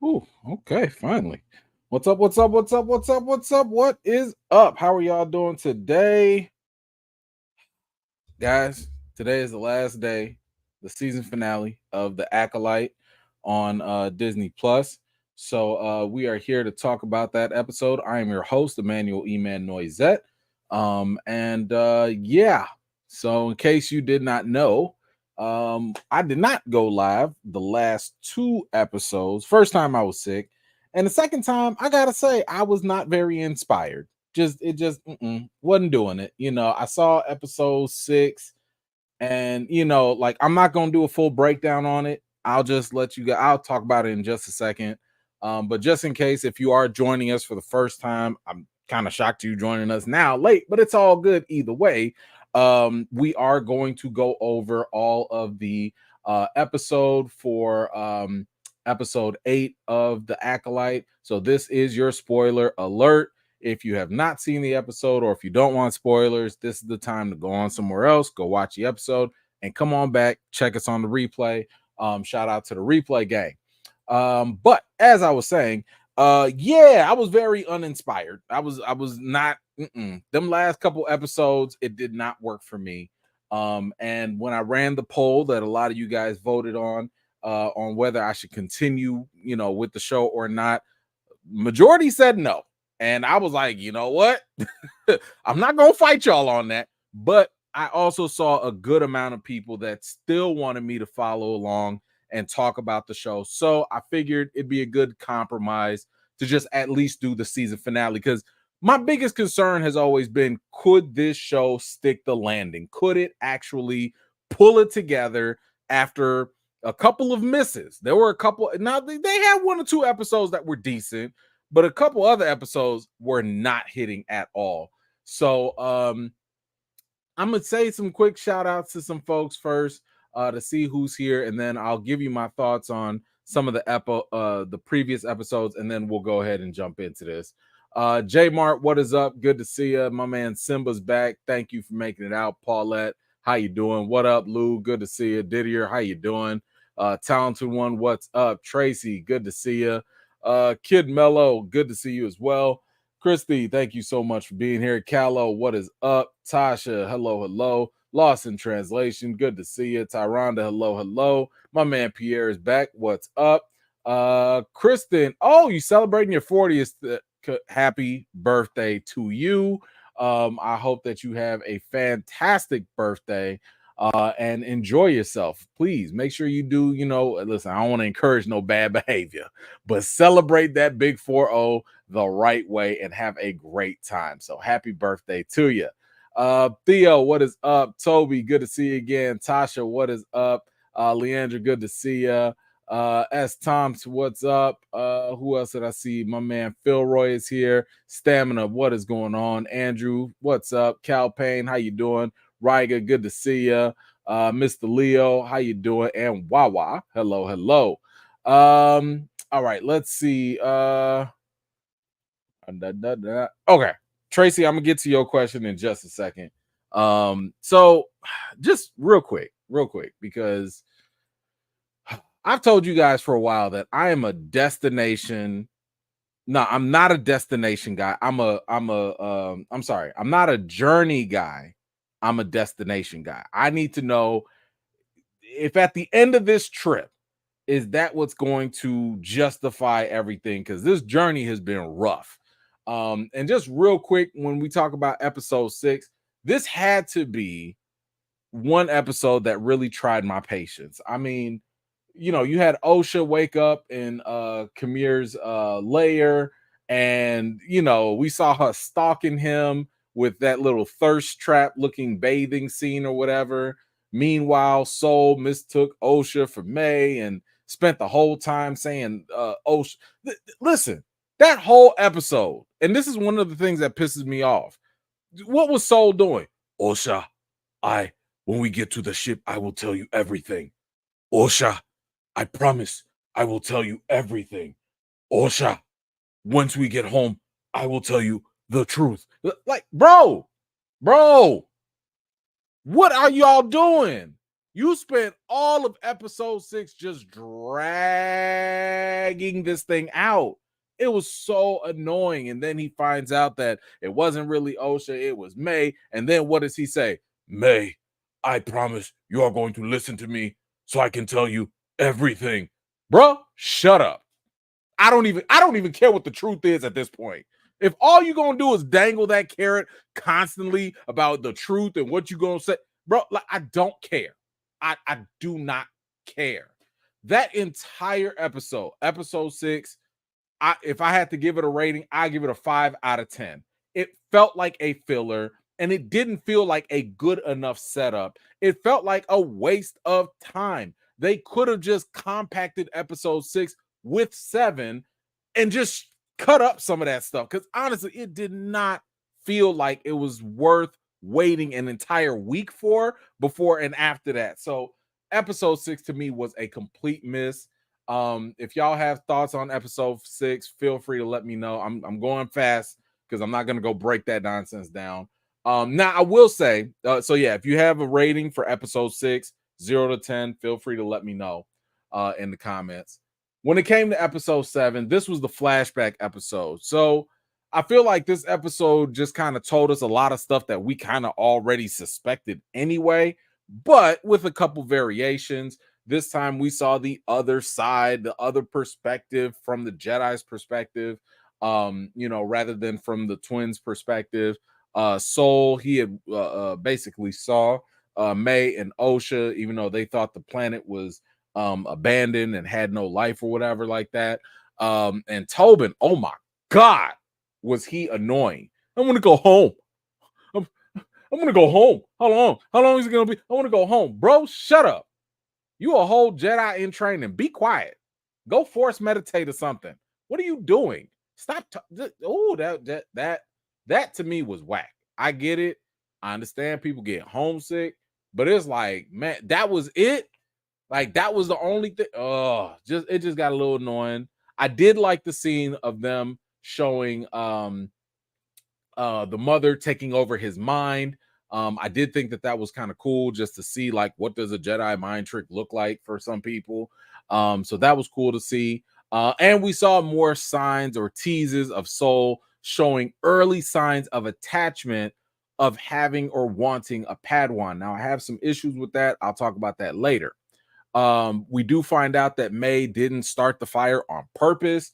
Ooh, okay, finally. What's up? What's up? What's up? What's up? What's up? What is up? How are y'all doing today? Guys, today is the last day, the season finale of the Acolyte on Disney Plus. So we are here to talk about that episode. I am your host, Emanuel Noisette. Yeah, so in case you did not know, I did not go live the last two episodes. First time I was sick, and the second time, I gotta say, I was not very inspired. Wasn't doing it. I saw episode 6, and like, I'm not gonna do a full breakdown on it. I'll just let you go. I'll talk about it in just a second. But just in case, if you are joining us for the first time, I'm kind of shocked you joining us now late, but it's all good either way. We are going to go over all of the episode for episode 8 of the Acolyte. So this is your spoiler alert. If you have not seen the episode, or if you don't want spoilers, this is the time to go on somewhere else, go watch the episode, and come on back, check us on the replay. Shout out to the replay gang. But as I was saying, I was very uninspired. I was not them last couple episodes, it did not work for me. And when I ran the poll that a lot of you guys voted on whether I should continue, with the show or not, majority said no. And I was like, you know what? I'm not going to fight y'all on that. But I also saw a good amount of people that still wanted me to follow along and talk about the show. So I figured it'd be a good compromise to just at least do the season finale. Because my biggest concern has always been, could this show stick the landing? Could it actually pull it together after a couple of misses? There were a couple. Now, they had 1 or 2 episodes that were decent, but a couple other episodes were not hitting at all. So I'm gonna say some quick shout outs to some folks first to see who's here, and then I'll give you my thoughts on some of the previous episodes, and then we'll go ahead and jump into this. J Mart, what is up? Good to see you. My man Simba's back. Thank you for making it out. Paulette, how you doing? What up, Lou? Good to see you. Didier, how you doing? Talented One, what's up? Tracy, good to see you. Kid Mello, good to see you as well. Christy, thank you so much for being here. Callow, what is up? Tasha, hello. Lost in translation, good to see you. Tyranda, hello. My man Pierre is back. What's up? Kristen, oh, you celebrating your 40th. Happy birthday to you. I hope that you have a fantastic birthday. And enjoy yourself. Please make sure you do, listen, I don't want to encourage no bad behavior, but celebrate that big 4-0 the right way and have a great time. So happy birthday to you. Theo, what is up? Toby, good to see you again. Tasha, what is up? Leandra, good to see you. S. Thompson, what's up? Who else did I see? My man Philroy is here. Stamina, what is going on? Andrew, what's up? Cal Payne, how you doing? Riga, good to see you. Mr. Leo, how you doing? And Wawa, hello. All right, let's see. Okay, Tracy, I'm gonna get to your question in just a second. So just real quick, because I've told you guys for a while that I am a destination. No, I'm not a destination guy. I'm not a journey guy. I'm a destination guy. I need to know if at the end of this trip, is that what's going to justify everything? Because this journey has been rough. And just real quick, when we talk about episode 6, this had to be one episode that really tried my patience. I mean, you had Osha wake up in Kamir's lair, and we saw her stalking him with that little thirst trap looking bathing scene or whatever. Meanwhile, Soul mistook Osha for May and spent the whole time saying Osha. Listen, that whole episode, and this is one of the things that pisses me off. What was Soul doing? Osha, when we get to the ship, I will tell you everything. Osha, I promise I will tell you everything. Osha, once we get home, I will tell you the truth. Like, bro, what are y'all doing? You spent all of episode 6 just dragging dragging this thing out. It was so annoying. And then he finds out that it wasn't really Osha, it was May. And then what does he say? May, I promise you are going to listen to me so I can tell you everything. Bro, shut up. I don't even care what the truth is at this point. If all you're gonna do is dangle that carrot constantly about the truth and what you're gonna say, bro, like, I don't care. I do not care. That entire episode 6, if I had to give it a rating, I give it a 5 out of 10. It felt like a filler, and it didn't feel like a good enough setup. It felt like a waste of time. They could have just compacted episode 6 with 7 and just cut up some of that stuff, because honestly, it did not feel like it was worth waiting an entire week for before and after that. So episode 6 to me was a complete miss. If y'all have thoughts on episode 6, feel free to let me know. I'm going fast because I'm not going to go break that nonsense down. Now I will say, so yeah, if you have a rating for episode 6, 0 to 10, feel free to let me know in the comments. When it came to episode 7, this was the flashback episode. So I feel like this episode just kind of told us a lot of stuff that we kind of already suspected anyway, but with a couple variations. This time we saw the other side, the other perspective from the Jedi's perspective, rather than from the twins' perspective. Soul, he had basically saw May and Osha, even though they thought the planet was abandoned and had no life or whatever like that. And Tobin, oh my God, was he annoying. I want to go home. I'm going to go home. How long? How long is it going to be? I want to go home. Bro, shut up. You a whole Jedi in training. Be quiet. Go force meditate or something. What are you doing? Stop. That to me was whack. I get it. I understand people get homesick, but it's like, man, that was it. Like, that was the only thing. It just got a little annoying. I did like the scene of them showing the mother taking over his mind. I did think that was kind of cool, just to see, like, what does a Jedi mind trick look like for some people. So that was cool to see. And we saw more signs or teases of Soul showing early signs of attachment, of having or wanting a Padawan. Now, I have some issues with that. I'll talk about that later. We do find out that May didn't start the fire on purpose.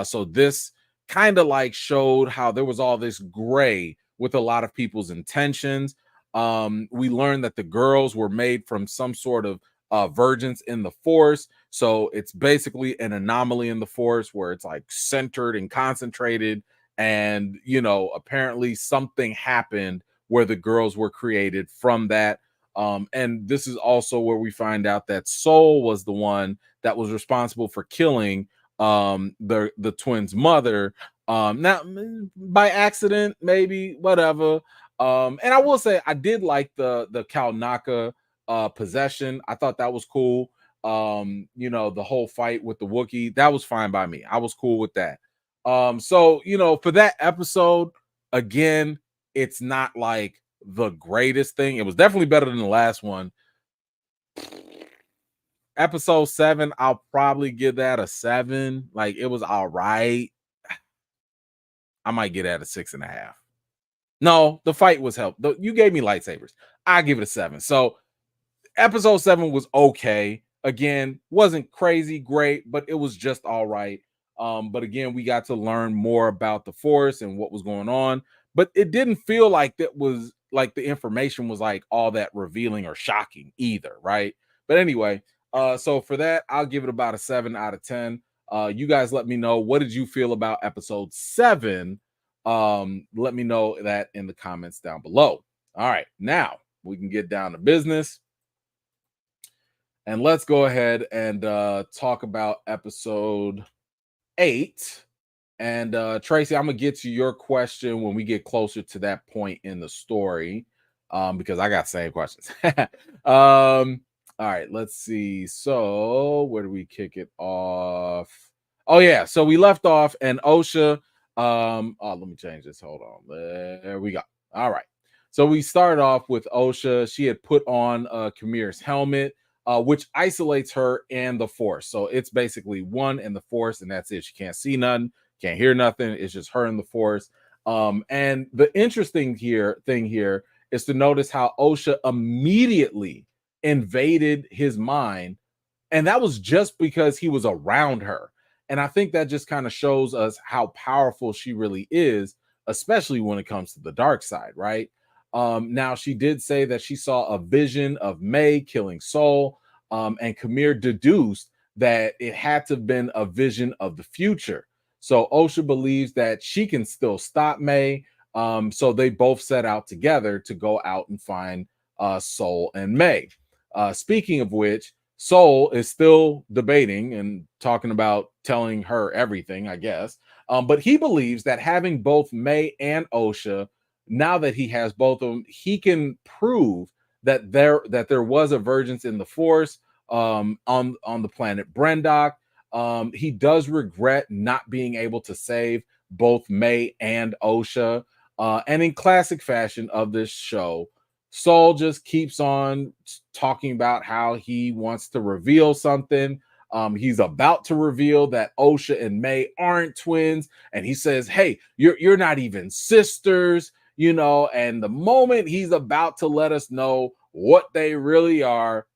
So this kind of like showed how there was all this gray with a lot of people's intentions. We learned that the girls were made from some sort of virgins in the Force. So it's basically an anomaly in the Force where it's like centered and concentrated. And, apparently something happened where the girls were created from that. And this is also where we find out that Soul was the one that was responsible for killing the twins' mother. Now by accident, maybe, whatever. And I will say I did like the Kalnaka possession. I thought that was cool. The whole fight with the Wookiee, that was fine by me. I was cool with that. So for that episode, again, it's not like the greatest thing. It was definitely better than the last one. Episode 7, I'll probably give that a 7. Like, it was all right. I might get at a 6.5. No, the fight was help. You gave me lightsabers. I give it a 7. So episode 7 was okay. Again, wasn't crazy great, but it was just all right. But again, we got to learn more about the Force and what was going on. But it didn't feel like that was like the information was like all that revealing or shocking either, right? But anyway, so for that, I'll give it about a 7 out of 10. You guys let me know, what did you feel about episode 7? Let me know that in the comments down below. All right, now we can get down to business. And let's go ahead and talk about episode 8. And Tracy, I'm gonna get to your question when we get closer to that point in the story, because I got same questions. All right, let's see. So where do we kick it off? Oh yeah, so we left off and Osha. Let me change this. Hold on. There we go. All right. So we started off with Osha. She had put on Kamir's helmet. which isolates her and the Force. So it's basically one in the Force, and that's it. She can't see nothing, can't hear nothing. It's just her and the Force. And the interesting thing here is to notice how Osha immediately invaded his mind, and that was just because he was around her. And I think that just kind of shows us how powerful she really is, especially when it comes to the dark side, right? Now, she did say that she saw a vision of May killing Sol, and Kamir deduced that it had to have been a vision of the future. So Osha believes that she can still stop May. So they both set out together to go out and find Sol and May. Speaking of which, Sol is still debating and talking about telling her everything, I guess. But he believes that having both May and Osha, now that he has both of them, he can prove that there was a vergence in the Force on the planet Brendok. He does regret not being able to save both May and Osha. And in classic fashion of this show, Sol just keeps on talking about how he wants to reveal something. He's about to reveal that Osha and May aren't twins, and he says, "Hey, you're not even sisters." You know, and the moment he's about to let us know what they really are,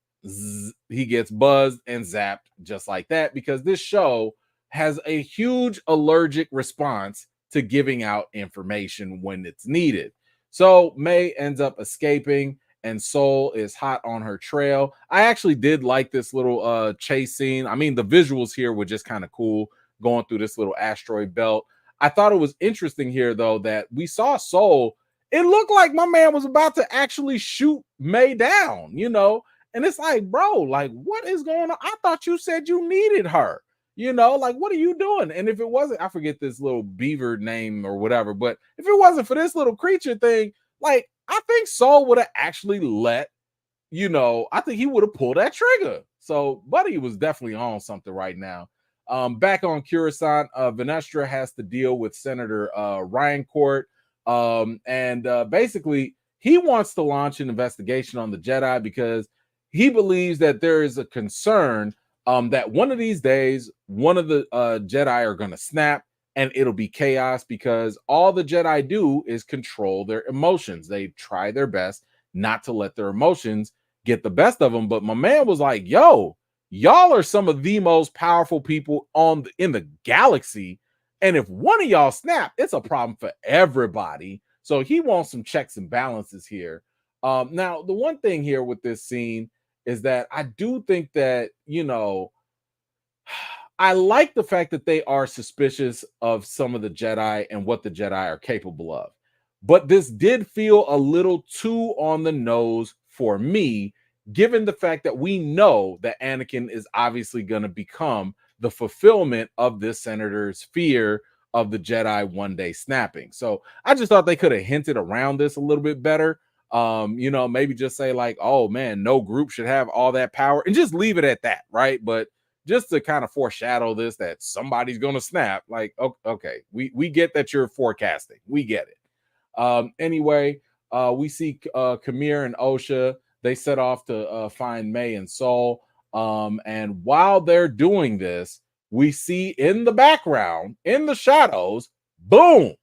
he gets buzzed and zapped just like that, because this show has a huge allergic response to giving out information when it's needed. So May ends up escaping, and Sol is hot on her trail. I actually did like this little chase scene. I mean, the visuals here were just kind of cool, going through this little asteroid belt. I thought it was interesting here, though, that we saw Sol. It looked like my man was about to actually shoot May down, you know? And it's like, bro, like, what is going on? I thought you said you needed her, you know? Like, what are you doing? And if it wasn't, I forget this little beaver name or whatever, but if it wasn't for this little creature thing, like, I think Sol would have actually I think he would have pulled that trigger. So Buddy was definitely on something right now. Back on Coruscant, Venestra has to deal with Senator Ryan Court. Basically, he wants to launch an investigation on the Jedi because he believes that there is a concern that one of these days, one of the Jedi are going to snap and it'll be chaos, because all the Jedi do is control their emotions. They try their best not to let their emotions get the best of them. But my man was like, yo, y'all are some of the most powerful people in the galaxy. And if one of y'all snap, it's a problem for everybody. So he wants some checks and balances here. Now, the one thing here with this scene is that I do think that, I like the fact that they are suspicious of some of the Jedi and what the Jedi are capable of. But this did feel a little too on the nose for me, given the fact that we know that Anakin is obviously going to become the fulfillment of this senator's fear of the Jedi one day snapping. So I just thought they could have hinted around this a little bit better. Maybe just say like, oh man, no group should have all that power, and just leave it at that, right? But just to kind of foreshadow this, that somebody's going to snap, like, okay, we get that you're forecasting. We get it. Anyway, we see Kamir and Osha. They set off to find May and Sol. And while they're doing this, we see in the background, in the shadows, boom.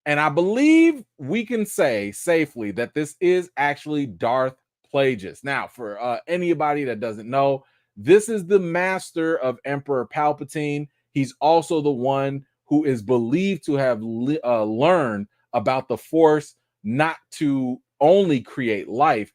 And I believe we can say safely that this is actually Darth Plagueis. Now, for anybody that doesn't know, this is the master of Emperor Palpatine. He's also the one who is believed to have learned about the Force, not to only create life,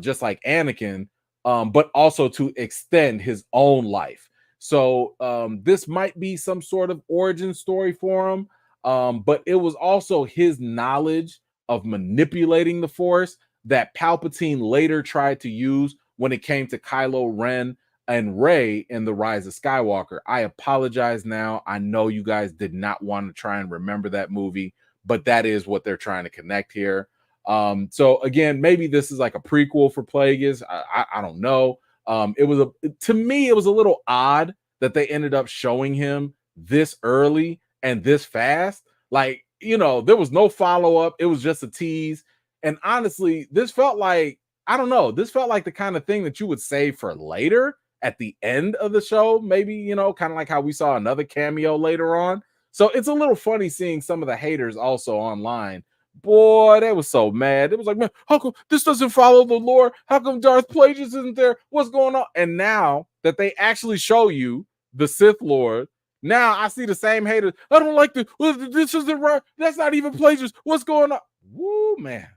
just like Anakin, but also to extend his own life. So this might be some sort of origin story for him, but it was also his knowledge of manipulating the Force that Palpatine later tried to use when it came to Kylo Ren and Rey in The Rise of Skywalker. I apologize now. I know you guys did not want to try and remember that movie, but that is what they're trying to connect here. So again, maybe this is like a prequel for Plagueis. I don't know. To me, it was a little odd that they ended up showing him this early and this fast. Like, there was no follow-up. It was just a tease. And honestly, this felt like I don't know. This felt like the kind of thing that you would save for later at the end of the show. Maybe, you know, kind of like how we saw another cameo later on. So it's a little funny seeing some of the haters also online. Boy, they was so mad. It was like, man, how come this doesn't follow the lore? How come Darth Plagueis isn't there? What's going on? And now that they actually show you the Sith Lord, now I see the same haters. I don't like this isn't right. That's not even Plagueis. What's going on? Woo, man.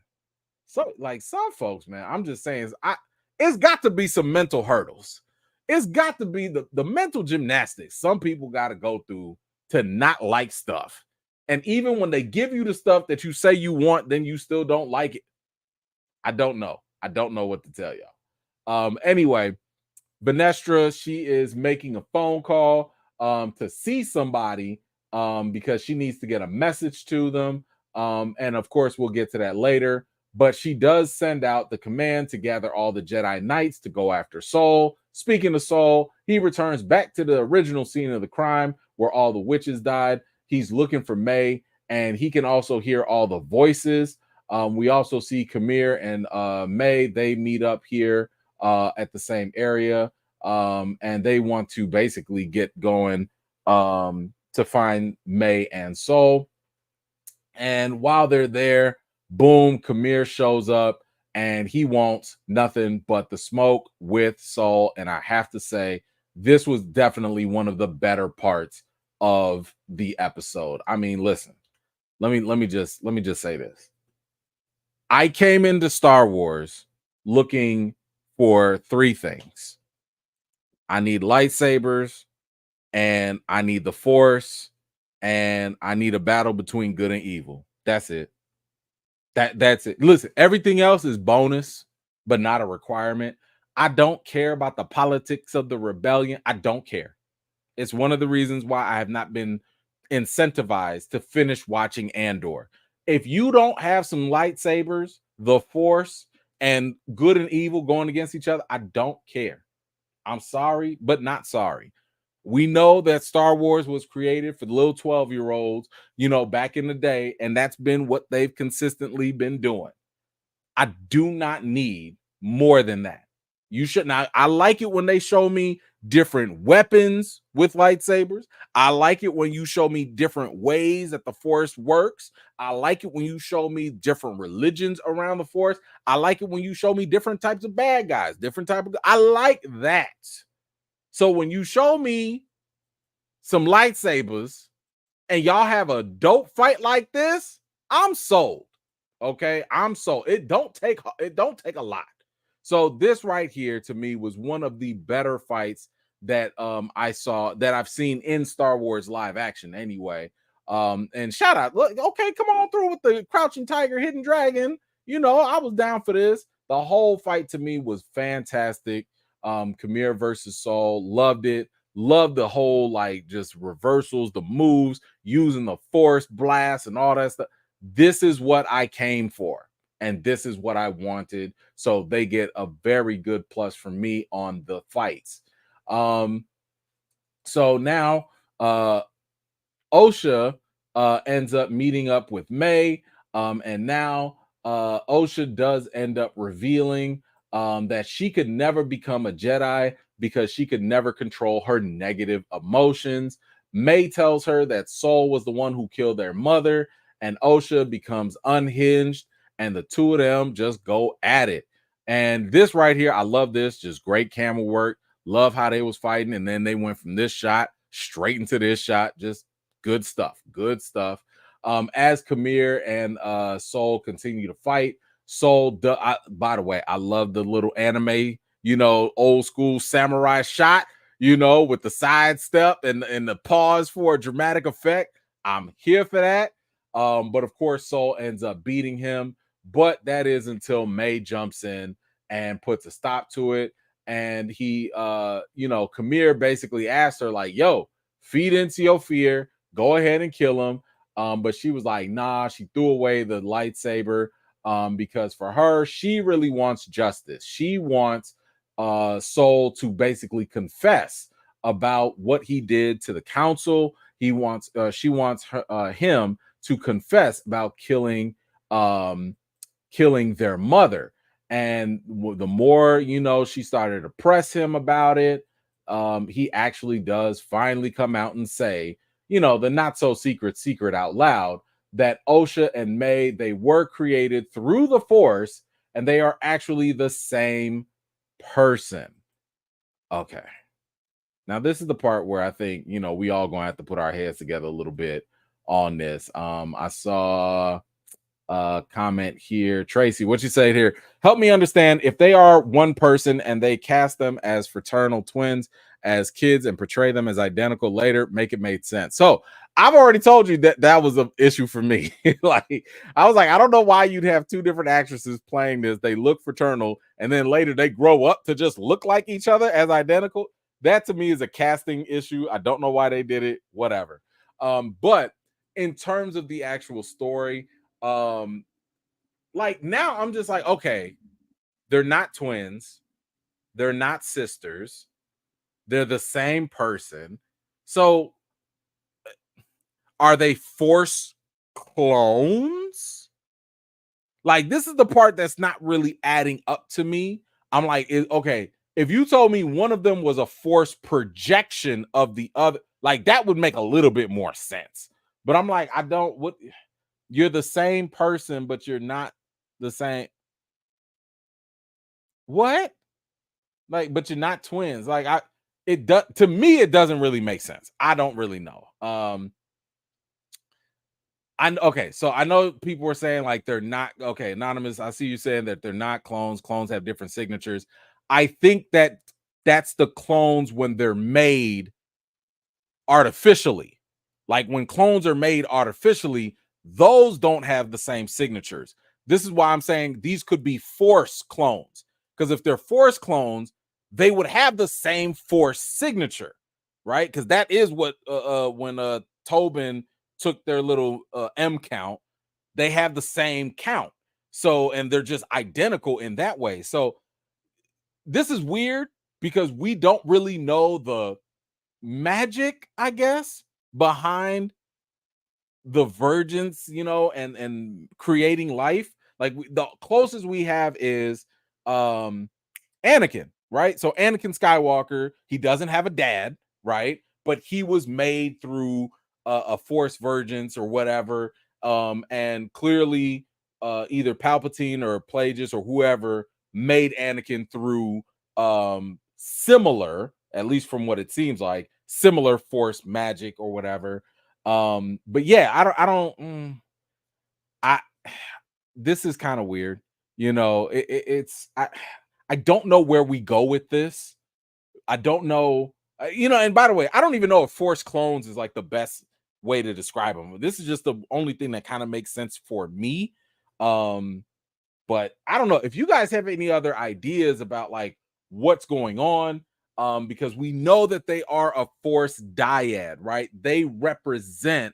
So, like some folks, man, I'm just saying, it's got to be some mental hurdles. It's got to be the mental gymnastics some people got to go through to not like stuff. And even when they give you the stuff that you say you want, then you still don't like it. I don't know. I don't know what to tell y'all. Anyway, Benestra, she is making a phone call to see somebody because she needs to get a message to them. And of course, we'll get to that later. But she does send out the command to gather all the Jedi Knights to go after Sol. Speaking of Sol, he returns back to the original scene of the crime where all the witches died. He's looking for May, and he can also hear all the voices. We also see Kamir and May. They meet up here at the same area, and they want to basically get going to find May and Sol. And while they're there, boom, Kamir shows up, and he wants nothing but the smoke with Sol. And I have to say, this was definitely one of the better parts of the episode. I mean, listen, let me just say this. I came into Star Wars looking for three things. I need lightsabers, and I need the Force, and I need a battle between good and evil. That's it. That's it. Listen, everything else is bonus, but not a requirement. I don't care about the politics of the rebellion. I don't care. It's one of the reasons why I have not been incentivized to finish watching Andor. If you don't have some lightsabers, the Force, and good and evil going against each other, I don't care. I'm sorry, but not sorry. We know that Star Wars was created for the little 12-year-olds, you know, back in the day, and that's been what they've consistently been doing. I do not need more than that. You should not. I like it when they show me different weapons with lightsabers. I like it when you show me different ways that the Force works. I like it when you show me different religions around the Force. I like it when you show me different types of bad guys, different type of. I like that. So when you show me some lightsabers and y'all have a dope fight like this, I'm sold. Okay, I'm sold. It don't take a lot. So this right here to me was one of the better fights that I saw, that I've seen in Star Wars live action anyway. And shout out, look, okay, come on through with the Crouching Tiger, Hidden Dragon. You know, I was down for this. The whole fight to me was fantastic. Kamir versus Sol, loved it. Loved the whole, like, just reversals, the moves, using the Force blast and all that stuff. This is what I came for, and this is what I wanted. So they get a very good plus from me on the fights. So now Osha ends up meeting up with May, and now Osha does end up revealing that she could never become a Jedi because she could never control her negative emotions. May tells her that Sol was the one who killed their mother, and Osha becomes unhinged, and the two of them just go at it. And this right here, I love this. Just great camera work. Love how they was fighting, and then they went from this shot straight into this shot. Just good stuff. Good stuff. As Kamir and Sol continue to fight, Sol, by the way, I love the little anime, you know, old school samurai shot, you know, with the side step and the pause for a dramatic effect. I'm here for that. But of course, Sol ends up beating him. But that is until May jumps in and puts a stop to it. And he, you know, Kamir basically asked her, like, yo, feed into your fear. Go ahead and kill him. But she was like, nah, she threw away the lightsaber because for her, she really wants justice. She wants Sol to basically confess about what he did to the council. She wants him to confess about killing their mother. And the more, she started to press him about it, he actually does finally come out and say, the not so secret out loud, that Osha and May, they were created through the Force and they are actually the same person. Okay. Now, this is the part where I think, we all gonna have to put our heads together a little bit on this. I saw comment here. Tracy, what you say here? Help me understand, if they are one person and they cast them as fraternal twins as kids and portray them as identical later, make it make sense. So I've already told you that was an issue for me. Like, I was like, I don't know why you'd have two different actresses playing this. They look fraternal and then later they grow up to just look like each other as identical. That to me is a casting issue. I don't know why they did it, whatever. But in terms of the actual story, like, now I'm just like, okay, they're not twins, they're not sisters, they're the same person. So are they Force clones? Like, this is the part that's not really adding up to me. I'm like, okay, if you told me one of them was a Force projection of the other, like, that would make a little bit more sense. But I'm like, you're the same person, but you're not the same. What? Like, but you're not twins. Like, to me, it doesn't really make sense. I don't really know. Okay, so I know people were saying like they're not okay. Anonymous, I see you saying that they're not clones. Clones have different signatures. I think that's the clones when they're made artificially. Like, when clones are made artificially, those don't have the same signatures. This is why I'm saying these could be Force clones. Because if they're Force clones, they would have the same Force signature, right? Because that is what when Tobin took their little M count, they have the same count. So, and they're just identical in that way. So this is weird because we don't really know the magic, I guess, behind the virgins, and creating life. Like, the closest we have is Anakin, right? So Anakin Skywalker, he doesn't have a dad, right? But he was made through a Force virgins or whatever, and clearly either Palpatine or Plagueis or whoever made Anakin through similar, at least from what it seems like, similar Force magic or whatever. But yeah, this is kind of weird. I don't know where we go with this. I don't know. And by the way, I don't even know if Force clones is like the best way to describe them. This is just the only thing that kind of makes sense for me. But I don't know if you guys have any other ideas about like what's going on. Because we know that they are a Force dyad, right? They represent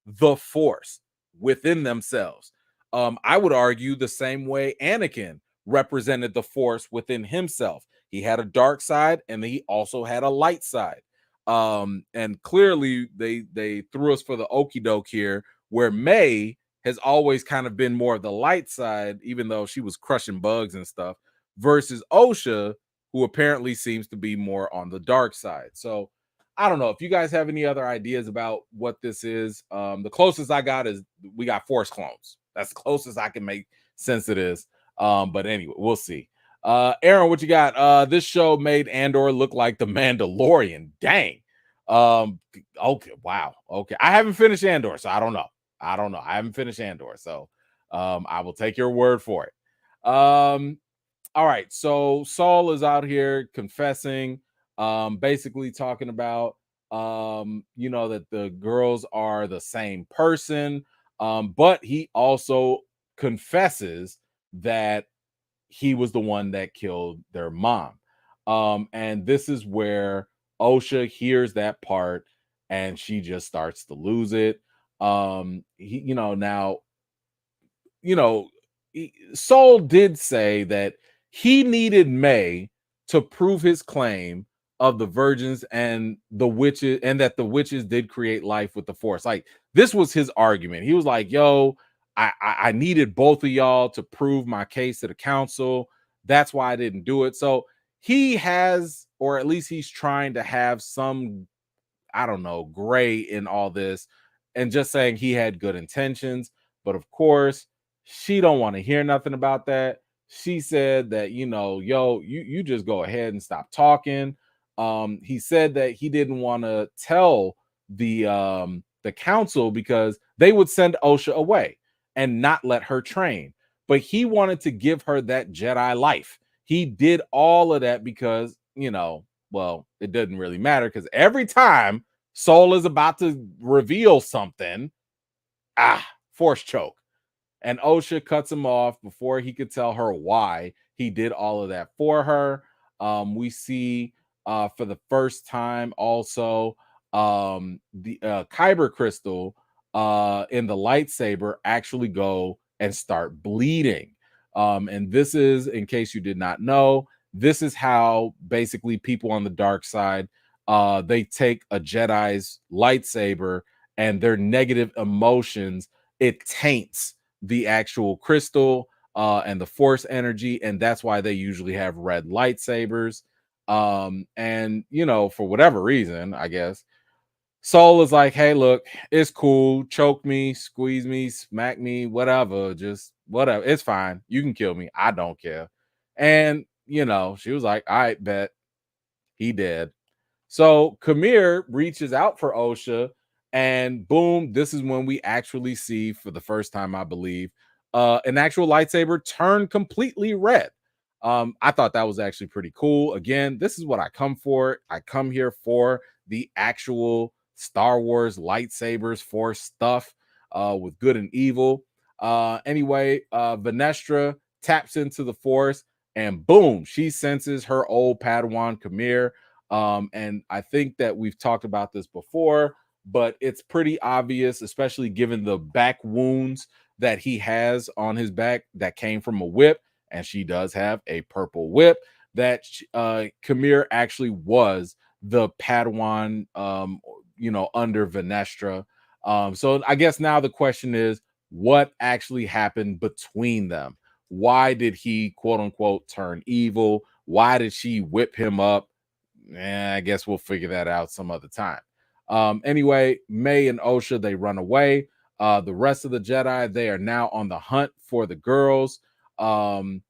the Force within themselves. I would argue the same way Anakin represented the Force within himself. He had a dark side and he also had a light side. And clearly they threw us for the okie doke here, where May has always kind of been more of the light side, even though she was crushing bugs and stuff, versus Osha, who apparently seems to be more on the dark side. So I don't know if you guys have any other ideas about what this is. The closest I got is we got Force clones. That's the closest I can make sense of this. But anyway, we'll see. Aaron, what you got? This show made Andor look like the Mandalorian. Dang. Okay, wow. Okay. I haven't finished Andor, so I don't know. I haven't finished Andor, so I will take your word for it. All right, so Saul is out here confessing, basically talking about that the girls are the same person, but he also confesses that he was the one that killed their mom. And this is where Osha hears that part and she just starts to lose it. Saul did say that he needed May to prove his claim of the virgins and the witches, and that the witches did create life with the Force. Like, this was his argument. He was like, yo, I needed both of y'all to prove my case to the council. That's why I didn't do it. So he has, or at least he's trying to have some, I don't know, gray in all this, and just saying he had good intentions. But of course, she don't want to hear nothing about that. She said that, yo, you just go ahead and stop talking. He said that he didn't want to tell the council because they would send Osha away and not let her train. But he wanted to give her that Jedi life. He did all of that because, well, it doesn't really matter because every time Soul is about to reveal something, force choke. And Osha cuts him off before he could tell her why he did all of that for her. We see for the first time also the kyber crystal in the lightsaber actually go and start bleeding. And this is, in case you did not know, this is how basically people on the dark side they take a Jedi's lightsaber and their negative emotions, it taints the actual crystal and the force energy, and that's why they usually have red lightsabers. And for whatever reason, I guess Soul is like, hey, look, it's cool, choke me, squeeze me, smack me, whatever, just whatever, it's fine, you can kill me, I don't care. And she was like, all right, bet. He did. So Kamir reaches out for Osha, and boom, this is when we actually see, for the first time, I believe, an actual lightsaber turn completely red. I thought that was actually pretty cool. Again, this is what I come for. I come here for the actual Star Wars lightsabers, Force stuff with good and evil. Anyway, Vanestra taps into the Force, and boom, she senses her old Padawan Kamir. And I think that we've talked about this before, but it's pretty obvious, especially given the back wounds that he has on his back that came from a whip, and she does have a purple whip, that Kamir actually was the Padawan, under Vanestra. So I guess now the question is, what actually happened between them? Why did he, quote unquote, turn evil? Why did she whip him up? I guess we'll figure that out some other time. Anyway, May and Osha, they run away. The rest of the Jedi, they are now on the hunt for the girls. The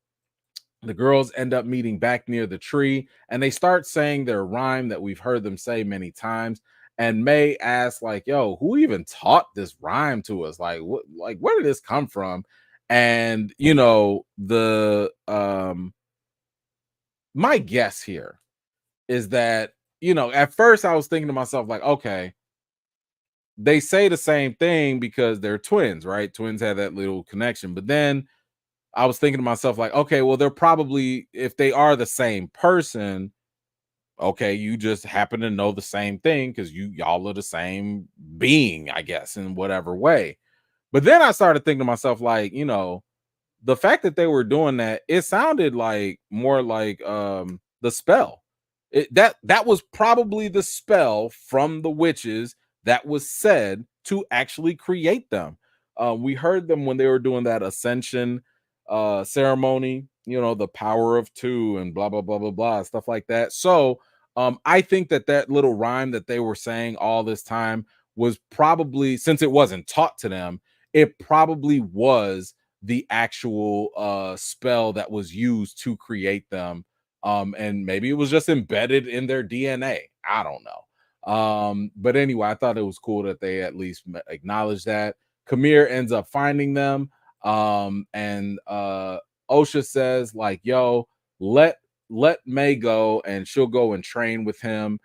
girls end up meeting back near the tree, and they start saying their rhyme that we've heard them say many times. And May asks, like, yo, who even taught this rhyme to us? Like, what, like, where did this come from? And the my guess here is that, at first I was thinking to myself, like, okay, they say the same thing because they're twins, right? Twins have that little connection. But then I was thinking to myself, like, okay, well, they're probably, if they are the same person, okay, you just happen to know the same thing because y'all are the same being, I guess, in whatever way. But then I started thinking to myself, like, the fact that they were doing that, it sounded like more like the spell. That was probably the spell from the witches that was said to actually create them. We heard them when they were doing that ascension ceremony, the power of two and blah blah blah blah blah, stuff like that. So I think that little rhyme that they were saying all this time was probably, since it wasn't taught to them, it probably was the actual spell that was used to create them. And maybe it was just embedded in their DNA. I don't know. But anyway, I thought it was cool that they at least acknowledged that. Kamir ends up finding them. And Osha says, like, yo, let May go and she'll go and train with him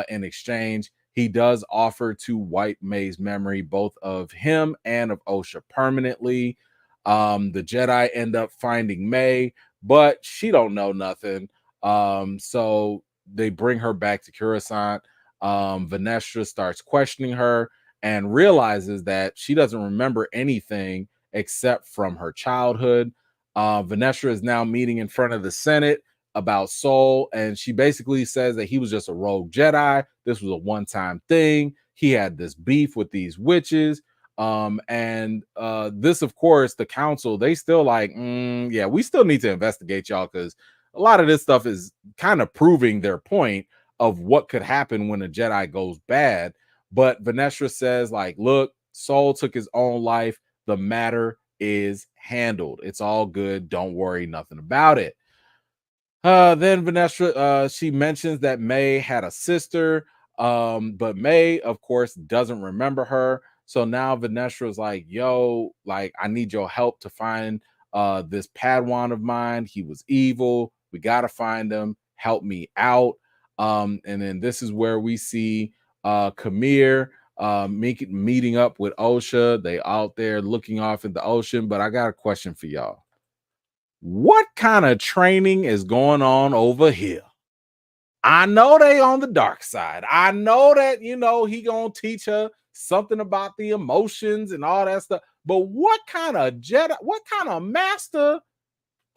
in exchange. He does offer to wipe May's memory, both of him and of Osha, permanently. The Jedi end up finding May, but she don't know nothing. So they bring her back to Coruscant. Vanestra starts questioning her and realizes that she doesn't remember anything except from her childhood. Vanestra is now meeting in front of the Senate about Soul, and she basically says that he was just a rogue Jedi. This was a one-time thing. He had this beef with these witches. And this, of course, the council, they still like, yeah, we still need to investigate y'all, because a lot of this stuff is kind of proving their point of what could happen when a Jedi goes bad. But Venestra says, like, look, Saul took his own life. The matter is handled. It's all good. Don't worry, nothing about it. Then Venestra, she mentions that May had a sister, but May, of course, doesn't remember her. So now Venestra's like, yo, like, I need your help to find this Padawan of mine. He was evil. We got to find him. Help me out. And then this is where we see Kamir meeting up with Osha. They out there looking off in the ocean. But I got a question for y'all. What kind of training is going on over here? I know they on the dark side. I know that, he gonna teach her something about the emotions and all that stuff. But what kind of Jedi, what kind of master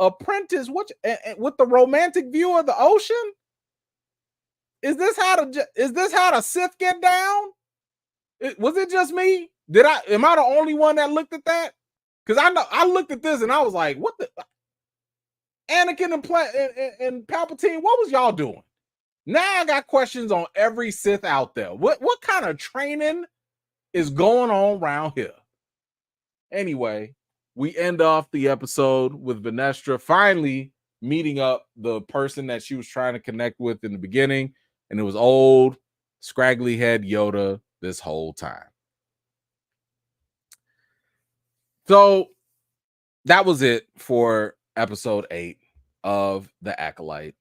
apprentice, with the romantic view of the ocean? Is this how the Sith get down? Was it just me? Am I the only one that looked at that? Because I looked at this and I was like, what the Anakin and Palpatine, what was y'all doing? Now I got questions on every Sith out there. What kind of training is going on around here? Anyway, we end off the episode with Venestra finally meeting up the person that she was trying to connect with in the beginning, and it was old, scraggly head Yoda this whole time. So that was it for episode 8 of The Acolyte.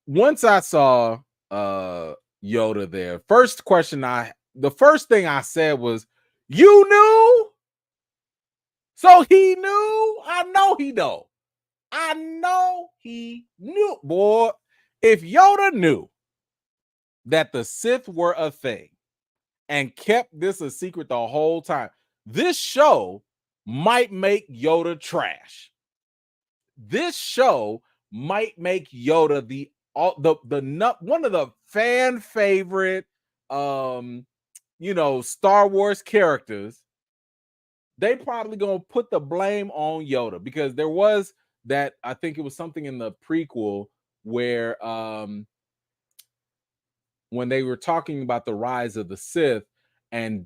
Once I saw Yoda there, the first thing I said was, you knew? So he knew? I know he know. I know he knew. Boy, if Yoda knew that the Sith were a thing and kept this a secret the whole time, this show might make Yoda trash. This show might make Yoda one of the fan favorite Star Wars characters. They probably gonna put the blame on Yoda, because there was that, I think it was something in the prequel where when they were talking about the rise of the Sith, and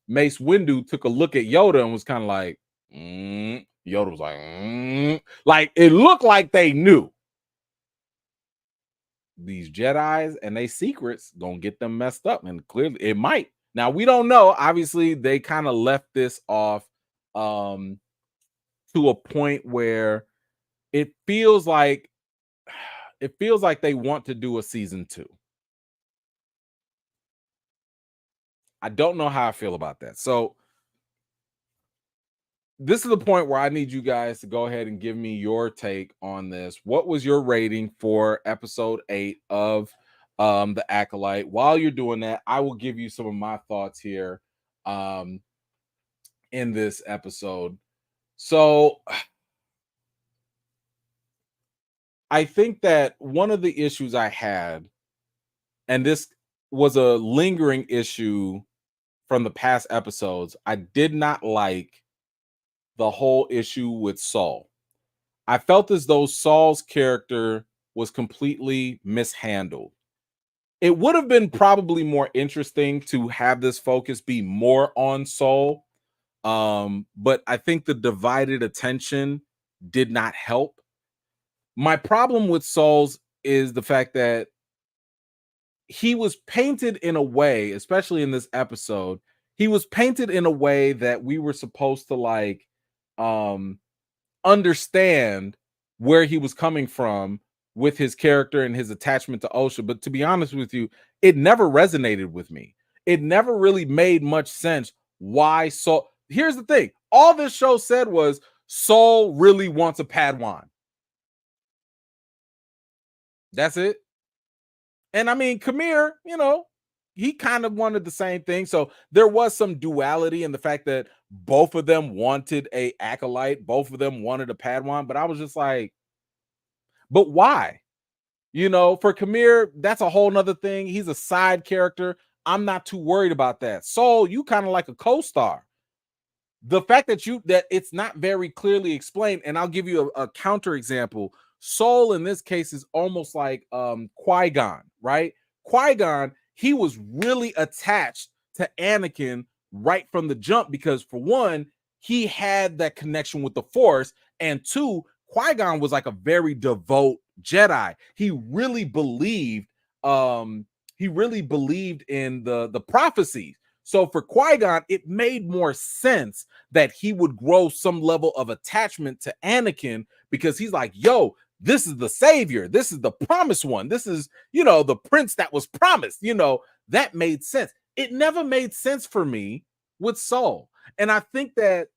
Mace Windu took a look at Yoda and was kind of like, Yoda was like, like, it looked like they knew. These Jedis and they secrets gonna get them messed up, and clearly it might. Now we don't know. Obviously, they kind of left this off to a point where it feels like they want to do a season 2. I don't know how I feel about that. So this is the point where I need you guys to go ahead and give me your take on this. What was your rating for episode 8 of The Acolyte? While you're doing that, I will give you some of my thoughts here in this episode. So I think that one of the issues I had, and this was a lingering issue from the past episodes, I did not like the whole issue with Saul. I felt as though Saul's character was completely mishandled. It would have been probably more interesting to have this focus be more on Saul, but I think the divided attention did not help. My problem with Saul's is the fact that he was painted in a way, especially in this episode, he was painted in a way that we were supposed to like understand where he was coming from with his character and his attachment to Osha. But to be honest with you, it never resonated with me. It never really made much sense why Saul. Here's the thing. All this show said was Saul really wants a Padawan. That's it. And I mean, Kamir, he kind of wanted the same thing. So there was some duality in the fact that both of them wanted a acolyte, both of them wanted a Padawan, but I was just like, but why? For Kamir, that's a whole nother thing. He's a side character. I'm not too worried about that. Saul, you kind of like a co-star. The fact that it's not very clearly explained, and I'll give you a counter example. Saul in this case is almost like Qui-Gon, right? Qui-Gon, he was really attached to Anakin right from the jump because, for one, he had that connection with the Force, and two, Qui-Gon was like a very devout Jedi. He really believed in the prophecies. So for Qui-Gon, it made more sense that he would grow some level of attachment to Anakin because he's like, yo, this is the savior. This is the promised one. This is, the prince that was promised. That made sense. It never made sense for me with Saul. And I think that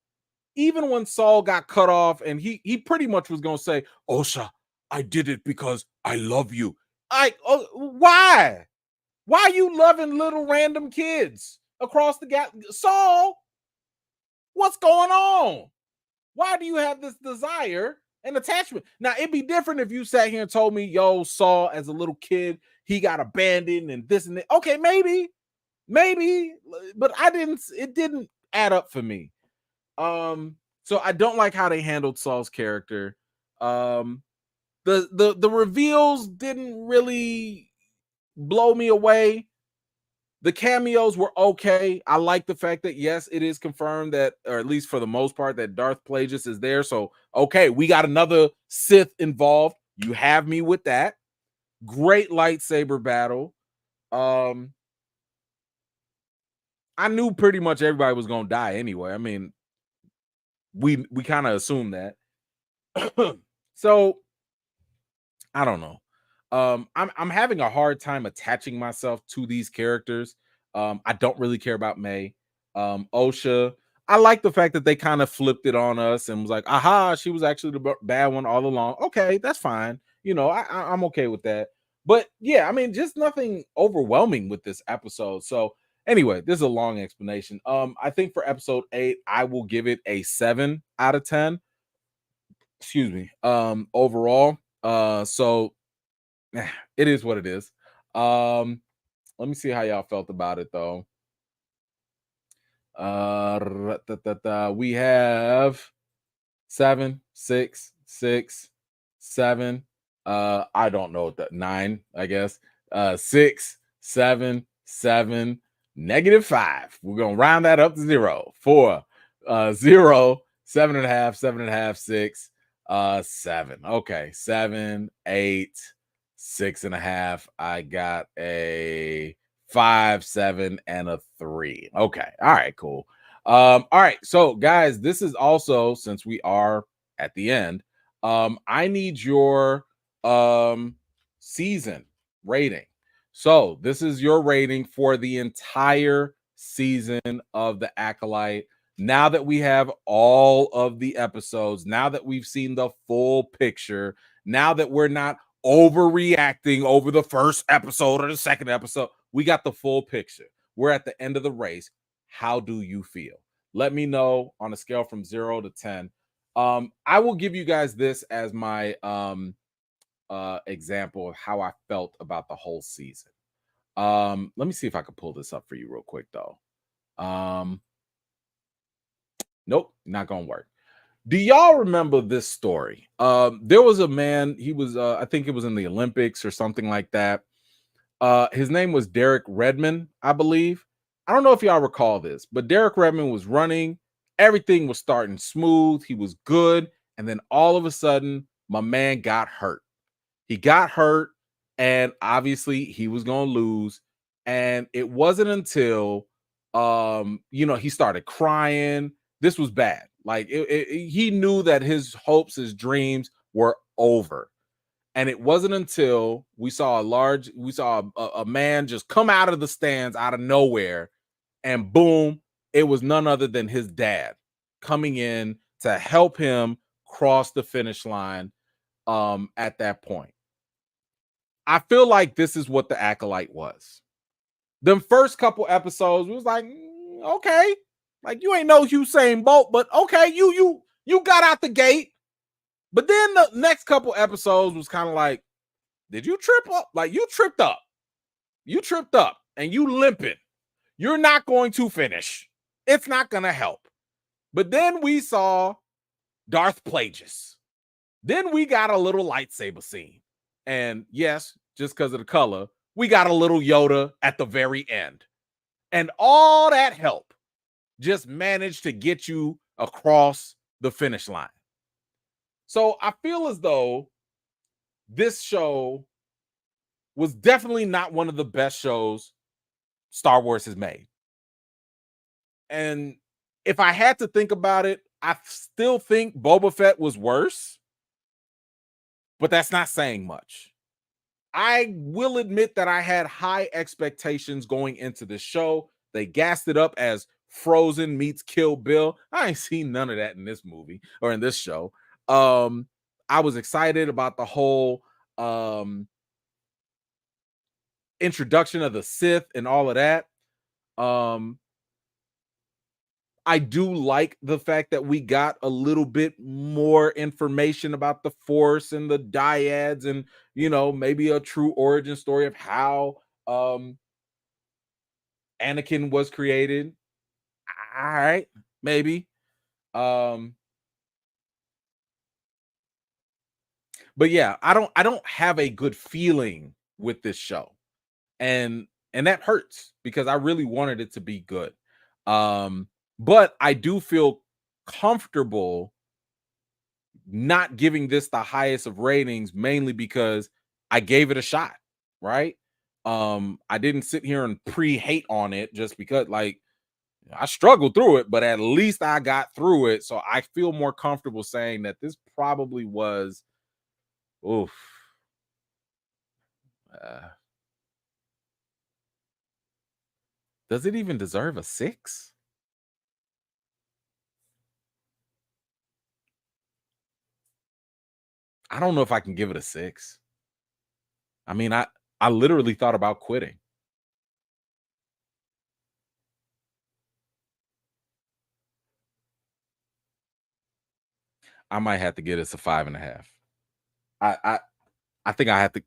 even when Saul got cut off and he pretty much was going to say, Osha, I did it because I love you. Why? Why are you loving little random kids across the gap? Saul, what's going on? Why do you have this desire and attachment? Now, it'd be different if you sat here and told me, yo, Saul, as a little kid, he got abandoned and this and that. Okay, maybe, but it didn't add up for me. So I don't like how they handled Saul's character. The reveals didn't really blow me away. The cameos were okay. I like the fact that, yes, it is confirmed that, or at least for the most part, that Darth Plagueis is there. So, okay, we got another Sith involved. You have me with that. Great lightsaber battle. I knew pretty much everybody was going to die anyway. I mean, we kind of assumed that. So, I don't know. I'm having a hard time attaching myself to these characters. I don't really care about May. Osha, I like the fact that they kind of flipped it on us and was like, aha, she was actually the bad one all along. Okay, that's fine. I'm okay with that. But yeah, I mean, just nothing overwhelming with this episode. So anyway, this is a long explanation. I think for episode 8, I will give it a 7 out of 10. Excuse me. Overall. So it is what it is. Let me see how y'all felt about it though. We have 7, 6, 6, 7. I don't know what that 9, I guess. 6, 7, 7, -5. We're gonna round that up to 0. 4, 0, 7.5, 7.5, 6, 7. Okay, 7, 8, 6.5. I got a 5, 7, and a 3. Okay, all right, cool. All right, so guys, this is also, since we are at the end, I need your season rating. So this is your rating for the entire season of The Acolyte. Now that we have all of the episodes, now that we've seen the full picture, now that we're not overreacting over the first episode or the second episode, we got the full picture. We're at the end of the race. How do you feel? Let me know on a scale from 0 to 10. I will give you guys this as my example of how I felt about the whole season. Let me see if I can pull this up for you real quick though. Nope, not gonna work. Do y'all remember this story? There was a man, he was I think it was in the Olympics or something like that. His name was Derek Redmond, I believe. I don't know if y'all recall this, but Derek Redmond was running. Everything was starting smooth. He was good. And then all of a sudden, my man got hurt. He got hurt, and obviously he was going to lose. And it wasn't until, he started crying. This was bad. Like he knew that his hopes, his dreams were over. And it wasn't until we saw a man just come out of the stands out of nowhere, and boom, it was none other than his dad coming in to help him cross the finish line at that point. I feel like this is what The Acolyte was. The first couple episodes, it was like, okay, like you ain't no Usain Bolt, but okay, you got out the gate. But then the next couple episodes was kind of like, did you trip up? Like you tripped up. You tripped up. and you limping, you're not going to finish. It's not going to help. But then we saw Darth Plagueis. Then we got a little lightsaber scene. And yes, just because of the color, we got a little Yoda at the very end. And all that help just managed to get you across the finish line. So I feel as though this show was definitely not one of the best shows Star Wars has made. And if I had to think about it, I still think Boba Fett was worse, but that's not saying much. I will admit that I had high expectations going into the show. They gassed it up as Frozen meets Kill Bill. I ain't seen none of that in this movie or in this show. I was excited about the whole introduction of the Sith and all of that. I do like the fact that we got a little bit more information about the Force and the dyads and, you know, maybe a true origin story of how Anakin was created. All right, maybe. But yeah, I don't have a good feeling with this show. And that hurts because I really wanted it to be good. But I do feel comfortable not giving this the highest of ratings, mainly because I gave it a shot, right? I didn't sit here and pre-hate on it just because, like, I struggled through it, but at least I got through it. So I feel more comfortable saying that this probably was, oof. Does it even deserve a 6? I don't know if I can give it a 6. I mean, I literally thought about quitting. I might have to get us a 5.5. I think I have to.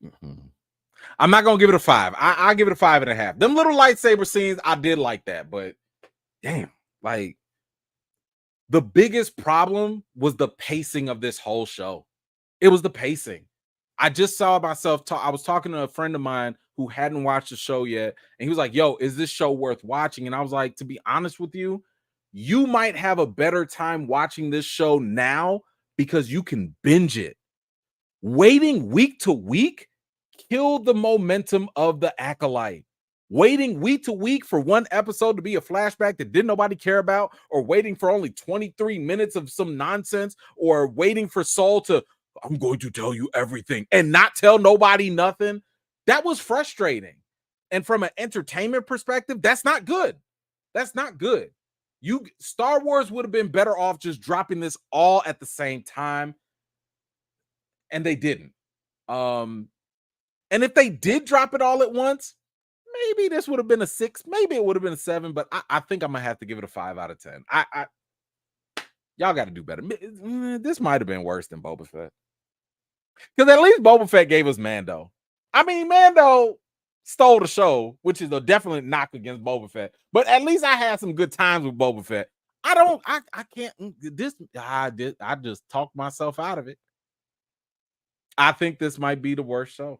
I'm not gonna give it a 5. I'll give it a 5.5. Them little lightsaber scenes, I did like that, but damn, like the biggest problem was the pacing of this whole show. It was the pacing. I just saw myself talk. I was talking to a friend of mine who hadn't watched the show yet, and he was like, "Yo, is this show worth watching?" And I was like, "To be honest with you, you might have a better time watching this show now because you can binge it. Waiting week to week killed the momentum of the Acolyte. Waiting week to week for one episode to be a flashback that didn't nobody care about, or waiting for only 23 minutes of some nonsense, or waiting for Saul to, I'm going to tell you everything and not tell nobody nothing. That was frustrating. And from an entertainment perspective, that's not good. That's not good. Star Wars would have been better off just dropping this all at the same time. And they didn't. And if they did drop it all at once, maybe this would have been a 6. Maybe it would have been a 7, but I think I'm gonna have to give it a 5 out of 10. Y'all got to do better. This might have been worse than Boba Fett. Because at least Boba Fett gave us Mando. I mean, Mando stole the show, which is a definite knock against Boba Fett. But at least I had some good times with Boba Fett. I can't. I just talked myself out of it. I think this might be the worst show.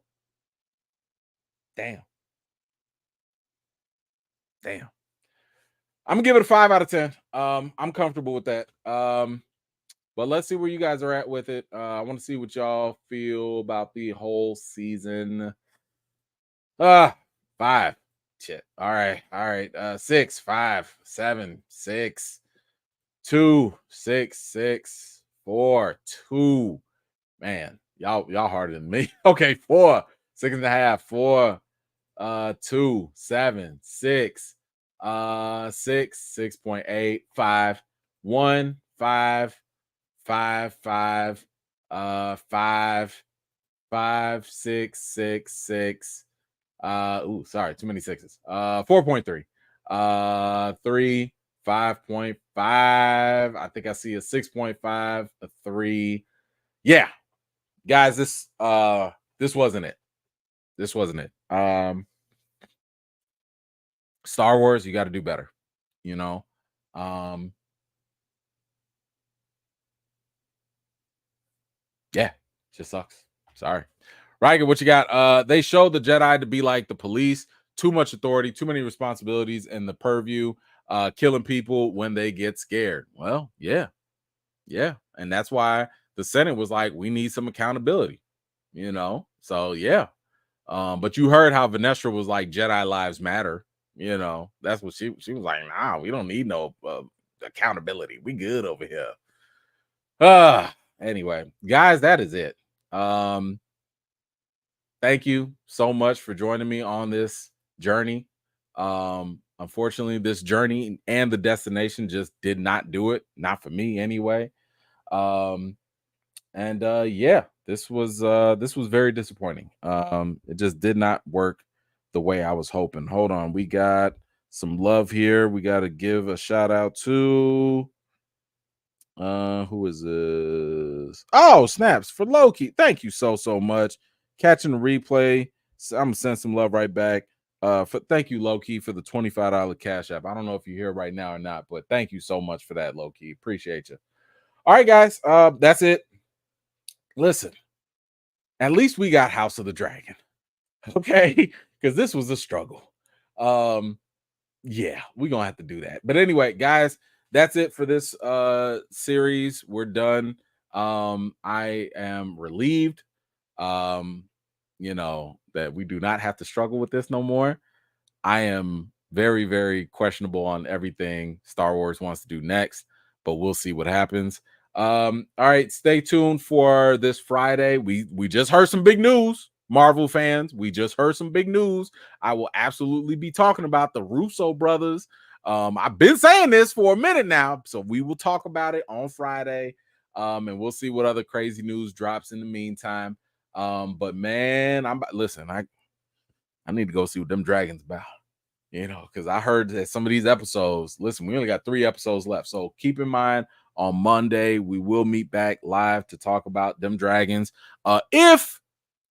Damn. I'm gonna give it a 5 out of 10. I'm comfortable with that. But let's see where you guys are at with it. I want to see what y'all feel about the whole season. 5. Shit. All right. 6, 5, 7, 6, 2, 6, 6, 4, 2. Man, y'all harder than me. Okay, 4, 6.5, 4, 2, 7, 6, 6, 6.8, 5, 1, 5, 5, 5, 5, 5, 6, 6, 6. Sorry, too many 6s. 4.3. 3, 5.5. I think I see a 6.5, a 3. Yeah. Guys, this wasn't it. This wasn't it. Star Wars, you got to do better, you know. Um, yeah, just sucks. Sorry. Riker, what you got? They showed the Jedi to be like the police, too much authority, too many responsibilities in the purview, killing people when they get scared. Well, yeah, yeah. And that's why the Senate was like, we need some accountability, you know. So yeah. But you heard how Vanessa was like Jedi lives matter, you know. That's what she was like, nah, we don't need no accountability. We good over here. Anyway, guys, that is it. Thank you so much for joining me on this journey. Unfortunately, this journey and the destination just did not do it, not for me anyway. Um, and yeah, this was very disappointing. It just did not work the way I was hoping. Hold on, we got some love here. We got to give a shout out to who is this? Oh, snaps for Loki. Thank you so much. Catching the replay. So I'm gonna send some love right back. Thank you, Loki, for the $25 cash app. I don't know if you're here right now or not, but thank you so much for that, Loki. Appreciate you. All right, guys. That's it. Listen, at least we got House of the Dragon. Okay, because this was a struggle. Yeah, we're gonna have to do that. But anyway, guys, that's it for this series. We're done. I am relieved, um, you know, that we do not have to struggle with this no more. I am very, very questionable on everything Star Wars wants to do next, but we'll see what happens. All right, stay tuned for this Friday. We just heard some big news, Marvel fans. We just heard some big news. I will absolutely be talking about the Russo brothers. I've been saying this for a minute now, so we will talk about it on Friday. And we'll see what other crazy news drops in the meantime. But man, I need to go see what them dragons about, you know, because I heard that some of these episodes, listen, we only got 3 episodes left. So keep in mind on Monday, we will meet back live to talk about them dragons. If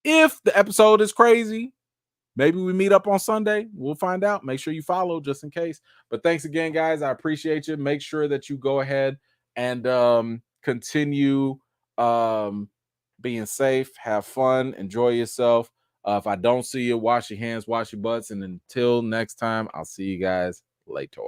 the episode is crazy, maybe we meet up on Sunday. We'll find out. Make sure you follow just in case. But thanks again, guys. I appreciate you. Make sure that you go ahead and continue being safe. Have fun. Enjoy yourself. If I don't see you, wash your hands, wash your butts. And until next time, I'll see you guys later.